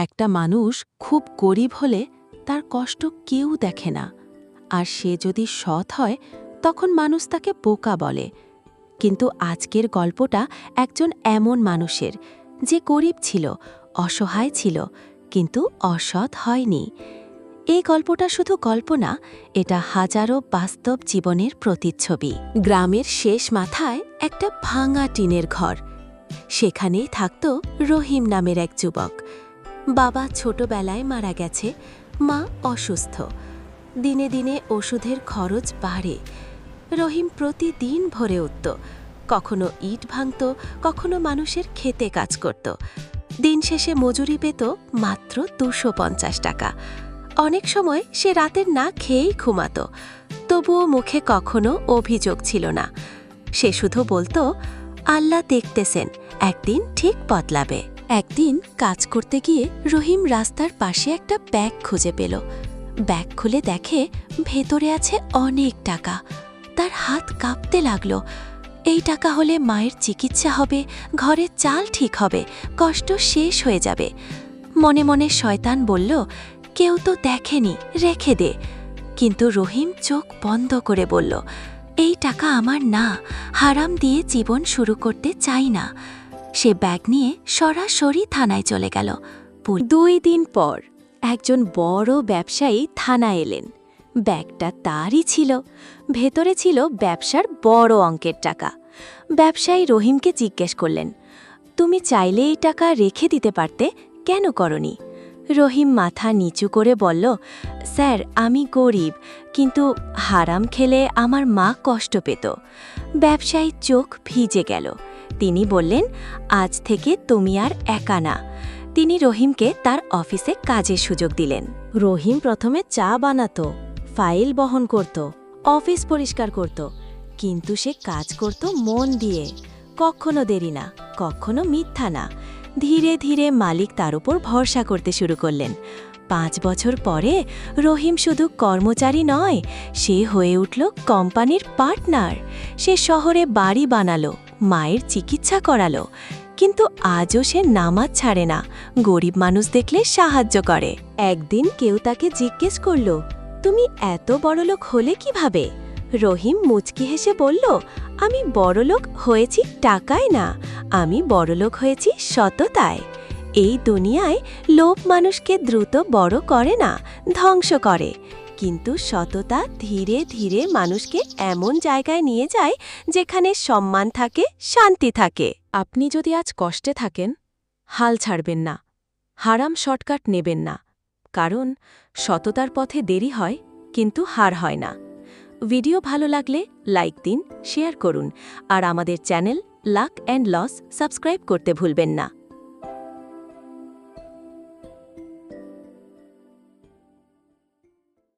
একটা মানুষ খুব গরিব হলে তার কষ্ট কেউ দেখে না, আর সে যদি সৎ হয় তখন মানুষ তাকে বোকা বলে। কিন্তু আজকের গল্পটা একজন এমন মানুষের, যে গরিব ছিল, অসহায় ছিল, কিন্তু অসৎ হয়নি। এই গল্পটা শুধু গল্প না, এটা হাজারো বাস্তব জীবনের প্রতিচ্ছবি। গ্রামের শেষ মাথায় একটা ভাঙা টিনের ঘর। সেখানেই থাকত রহিম নামের এক যুবক। বাবা ছোটবেলায় মারা গেছে, মা অসুস্থ। দিনে দিনে ওষুধের খরচ বাড়ে। রহিম প্রতিদিন ভোরে উঠত, কখনো ইট ভাঙত, কখনো মানুষের খেতে কাজ করত। দিন শেষে মজুরি পেত মাত্র 250 টাকা। অনেক সময় সে রাতের না খেয়েই ঘুমাত, তবুও মুখে কখনো অভিযোগ ছিল না। সে শুধু বলতো, আল্লাহ দেখতেছেন, একদিন ঠিক বদলাবে। একদিন কাজ করতে গিয়ে রহিম রাস্তার পাশে একটা ব্যাগ খুঁজে পেল। ব্যাগ খুলে দেখে ভেতরে আছে অনেক টাকা। তার হাত কাঁপতে লাগলো। এই টাকা হলে মায়ের চিকিৎসা হবে, ঘরের চাল ঠিক হবে, কষ্ট শেষ হয়ে যাবে। মনে মনে শয়তান বলল, কেউ তো দেখেনি, রেখে দে। কিন্তু রহিম চোখ বন্ধ করে বলল, এই টাকা আমার না, হারাম দিয়ে জীবন শুরু করতে চাই না। সে ব্যাগ নিয়ে সরাসরি থানায় চলে গেল। 2 দিন পর একজন বড় ব্যবসায়ী থানায় এলেন। ব্যাগটা তারই ছিল। ভেতরে ছিল ব্যবসার বড় অঙ্কের টাকা। ব্যবসায়ী রহিমকে জিজ্ঞেস করলেন, তুমি চাইলে এই টাকা রেখে দিতে পারতে, কেন করনি? রহিম মাথা নিচু করে বলল, স্যার, আমি গরিব, কিন্তু হারাম খেলে আমার মা কষ্ট পেত। ব্যবসায়ীর চোখ ভিজে গেল। তিনি বললেন, আজ থেকে তুমি আর একা না। তিনি রহিমকে তার অফিসে কাজের সুযোগ দিলেন। রহিম প্রথমে চা বানাতো, ফাইল বহন করত, অফিস পরিষ্কার করত, কিন্তু সে কাজ করত মন দিয়ে, কখনো দেরি না, কখনো মিথ্যা না। ধীরে ধীরে মালিক তার উপর ভরসা করতে শুরু করলেন। 5 বছর পরে রহিম শুধু কর্মচারী নয়, সে হয়ে উঠল কোম্পানির পার্টনার। সে শহরে বাড়ি বানালো, মায়ের চিকিৎসা করালো, কিন্তু আজও সে নামাজ ছাড়ে না, গরিব মানুষ দেখলে সাহায্য করে। একদিন কেউ তাকে জিজ্ঞেস করল, তুমি এত বড়লোক হলে কিভাবে? রহিম মুচকি হেসে বলল, আমি বড়লোক হয়েছি টাকায় না, আমি বড়লোক হয়েছি সততায়। এই দুনিয়ায় লোভ মানুষকে দ্রুত বড় করে না, ধ্বংস করে, কিন্তু সততা ধীরে ধীরে মানুষকে এমন জায়গায় নিয়ে যায় যেখানে সম্মান থাকে, শান্তি থাকে। আপনি যদি আজ কষ্টে থাকেন, হাল ছাড়বেন না, হারাম শর্টকাট নেবেন না, কারণ সততার পথে দেরি হয়, কিন্তু হার হয় না। ভিডিও ভালো লাগলে লাইক দিন, শেয়ার করুন, আর আমাদের channel Luck and Loss subscribe করতে ভুলবেন না।